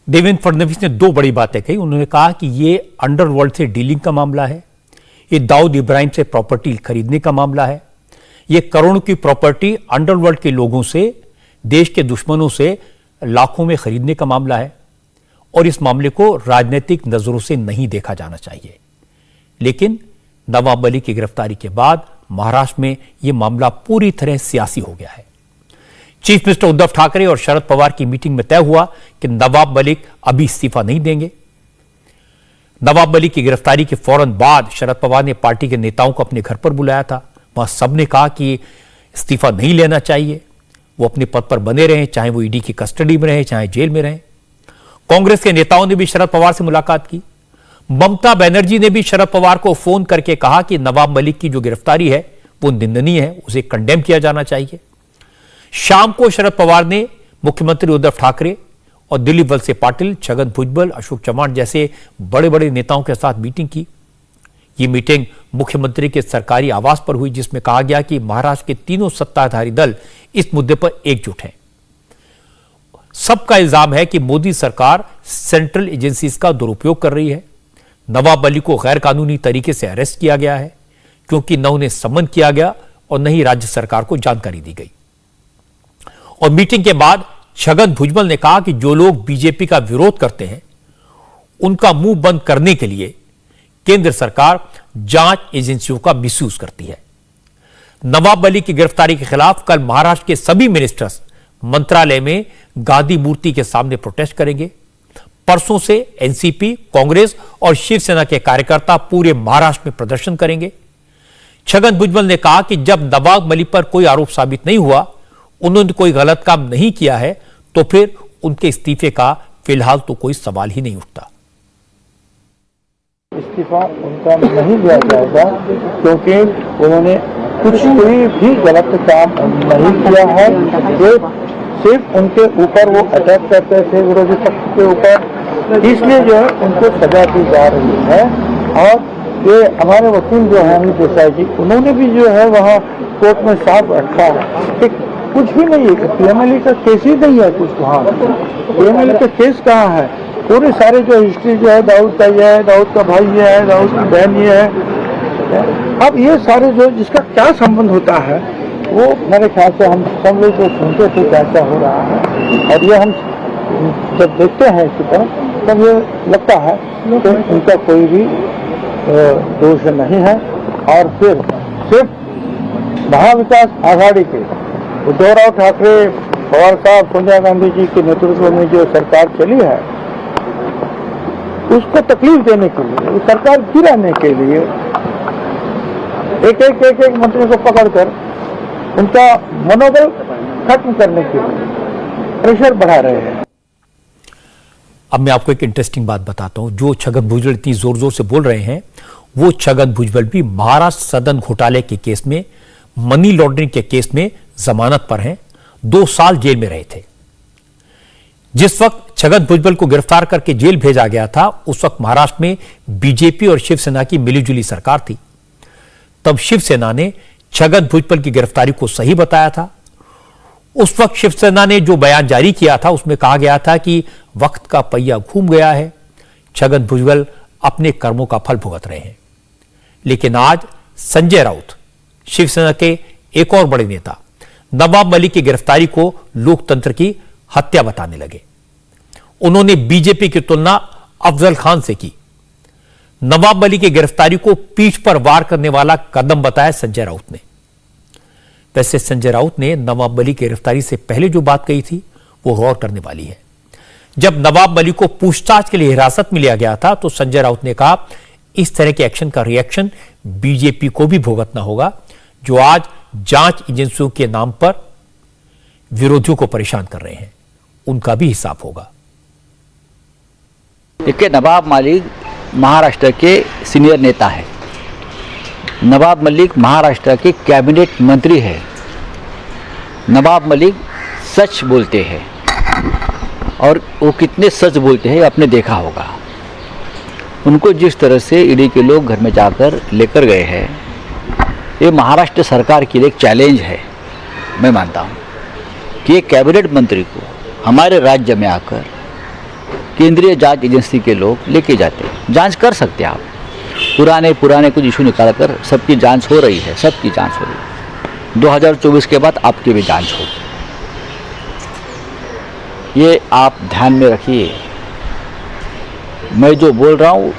देवेंद्र फडणवीस ने दो बड़ी बातें कही। उन्होंने कहा कि ये अंडरवर्ल्ड से डीलिंग का मामला है, ये दाऊद इब्राहिम से प्रॉपर्टी खरीदने का मामला है, ये करोड़ों की प्रॉपर्टी अंडरवर्ल्ड के लोगों से, देश के दुश्मनों से लाखों में खरीदने का मामला है और इस मामले को राजनीतिक नजरों से नहीं देखा जाना चाहिए। लेकिन नवाब मलिक की गिरफ्तारी के बाद महाराष्ट्र में यह मामला पूरी तरह सियासी हो गया है। चीफ मिनिस्टर उद्धव ठाकरे और शरद पवार की मीटिंग में तय हुआ कि नवाब मलिक अभी इस्तीफा नहीं देंगे। नवाब मलिक की गिरफ्तारी के फौरन बाद शरद पवार ने पार्टी के नेताओं को अपने घर पर बुलाया था। वहां सबने कहा कि इस्तीफा नहीं लेना चाहिए, वो अपने पद पर बने रहें, चाहे वो ईडी की कस्टडी में रहें, चाहे जेल में रहें। कांग्रेस के नेताओं ने भी शरद पवार से मुलाकात की। ममता बनर्जी ने भी शरद पवार को फोन करके कहा कि नवाब मलिक की जो गिरफ्तारी है वो निंदनीय है, उसे कंडेम किया जाना चाहिए। शाम को शरद पवार ने मुख्यमंत्री उद्धव ठाकरे और दिलीप वलसे पाटिल, छगन भुजबल, अशोक चव्हाण जैसे बड़े बड़े नेताओं के साथ मीटिंग की। यह मीटिंग मुख्यमंत्री के सरकारी आवास पर हुई, जिसमें कहा गया कि महाराष्ट्र के तीनों सत्ताधारी दल इस मुद्दे पर एकजुट हैं। सबका इल्जाम है कि मोदी सरकार सेंट्रल एजेंसीज का दुरुपयोग कर रही है। नवाब मलिक को गैर कानूनी तरीके से अरेस्ट किया गया है, क्योंकि न उन्हें सम्मन किया गया और न ही राज्य सरकार को जानकारी दी गई। और मीटिंग के बाद छगन भुजबल ने कहा कि जो लोग बीजेपी का विरोध करते हैं उनका मुंह बंद करने के लिए केंद्र सरकार जांच एजेंसियों का मिसयूज करती है। नवाब मलिक की गिरफ्तारी के खिलाफ कल महाराष्ट्र के सभी मिनिस्टर्स मंत्रालय में गांधी मूर्ति के सामने प्रोटेस्ट करेंगे। परसों से एनसीपी, कांग्रेस और शिवसेना के कार्यकर्ता पूरे महाराष्ट्र में प्रदर्शन करेंगे। छगन भुजबल ने कहा कि जब नवाब मलिक पर कोई आरोप साबित नहीं हुआ, उन्होंने कोई गलत काम नहीं किया है, तो फिर उनके इस्तीफे का फिलहाल तो कोई सवाल ही नहीं उठता। इस्तीफा उनका नहीं दिया जाएगा, क्योंकि उन्होंने कोई भी गलत काम नहीं किया है। सिर्फ उनके ऊपर वो अटैक करते थे, विरोधी पक्ष के ऊपर, इसलिए जो है उनको सजा दी जा रही है। और ये हमारे वकील जो है अमित देसाई जी, उन्होंने भी जो है वहाँ कोर्ट में साफ रखा है कि कुछ भी नहीं है, पीएमएलए का केस ही नहीं है कुछ। वहाँ पीएमएलए का केस कहाँ है? पूरे सारे जो हिस्ट्री जो है, दाऊद का ये है, दाऊद का भाई ये है, दाऊद की बहन ये है। अब ये सारे जो जिसका क्या संबंध होता है, वो मेरे ख्याल से हम सब लोग जो सुनते थे क्या क्या हो रहा है, और ये हम जब देखते हैं इसी तरह, तब ये लगता है कि उनका कोई भी दोष नहीं है। और फिर सिर्फ महाविकास आघाड़ी के उद्धवराव ठाकरे, पवार साहब, सोनिया गांधी जी के नेतृत्व में जो सरकार चली है, उसको तकलीफ देने के लिए, सरकार गिराने के लिए एक मंत्री को पकड़कर उनका मनोबल खत्म करने के लिए प्रेशर बढ़ा रहे हैं। अब मैं आपको एक इंटरेस्टिंग बात बताता हूं। जो छगन भुजबल इतनी जोर जोर से बोल रहे हैं, वो छगन भुजबल भी महाराष्ट्र सदन घोटाले के केस में, मनी लॉन्ड्रिंग के केस में जमानत पर हैं। 2 साल जेल में रहे थे। जिस वक्त छगन भुजबल को गिरफ्तार करके जेल भेजा गया था, उस वक्त महाराष्ट्र में बीजेपी और शिवसेना की मिलीजुली सरकार थी। तब शिवसेना ने छगन भुजबल की गिरफ्तारी को सही बताया था। उस वक्त शिवसेना ने जो बयान जारी किया था, उसमें कहा गया था कि वक्त का पहिया घूम गया है, छगन भुजबल अपने कर्मों का फल भुगत रहे हैं। लेकिन आज संजय राउत, शिवसेना के एक और बड़े नेता, नवाब मलिक की गिरफ्तारी को लोकतंत्र की हत्या बताने लगे। उन्होंने बीजेपी की तुलना अफजल खान से की। नवाब मलिक की गिरफ्तारी को पीठ पर वार करने वाला कदम बताया संजय राउत ने। वैसे संजय राउत ने नवाब मलिक की गिरफ्तारी से पहले जो बात कही थी, वो गौर करने वाली है। जब नवाब मलिक को पूछताछ के लिए हिरासत में लिया गया था, तो संजय राउत ने कहा, इस तरह के एक्शन का रिएक्शन बीजेपी को भी भुगतना होगा, जो आज जांच एजेंसियों के नाम पर विरोधियों को परेशान कर रहे हैं। उनका भी हिसाब होगा। देखिए, नवाब मलिक महाराष्ट्र के सीनियर नेता है। नवाब मलिक महाराष्ट्र के कैबिनेट मंत्री है। नवाब मलिक सच बोलते हैं, और वो कितने सच बोलते हैं आपने देखा होगा। उनको जिस तरह से ईडी के लोग घर में जाकर लेकर गए हैं, ये महाराष्ट्र सरकार के लिए एक चैलेंज है। मैं मानता हूँ कि एक कैबिनेट मंत्री को हमारे राज्य में आकर केंद्रीय जांच एजेंसी के लोग लेके जाते हैं। जांच कर सकते हैं आप, पुराने कुछ इशू निकाल कर सबकी जांच हो रही है, सबकी जांच हो रही है। 2024 के बाद आपकी भी जांच होगी, ये आप ध्यान में रखिए। मैं जो बोल रहा हूँ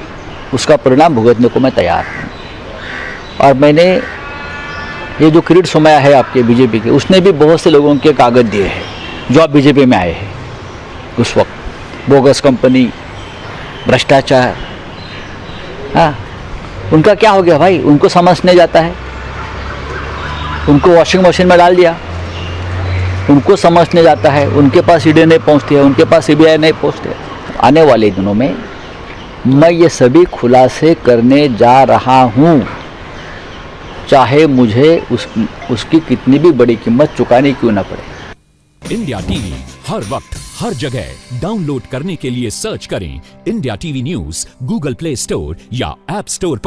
उसका परिणाम भुगतने को मैं तैयार हूँ। और मैंने ये जो किरीट सोमैया है आपके बीजेपी के, उसने भी बहुत से लोगों के कागज दिए हैं जो आप बीजेपी में आए हैं उस वक्त। बोगस कंपनी, भ्रष्टाचार, हाँ, उनका क्या हो गया भाई? उनको समझने जाता है, उनको वॉशिंग मशीन में डाल दिया, उनको समझने जाता है, उनके पास ईडी नहीं पहुंचती है, उनके पास सीबीआई नहीं पहुंचती है। आने वाले दिनों में मैं ये सभी खुलासे करने जा रहा हूँ, चाहे मुझे उसकी कितनी भी बड़ी कीमत चुकानी क्यों ना पड़े। इंडिया टीवी हर वक्त हर जगह डाउनलोड करने के लिए सर्च करें India TV news Google play store या ऐप स्टोर पर।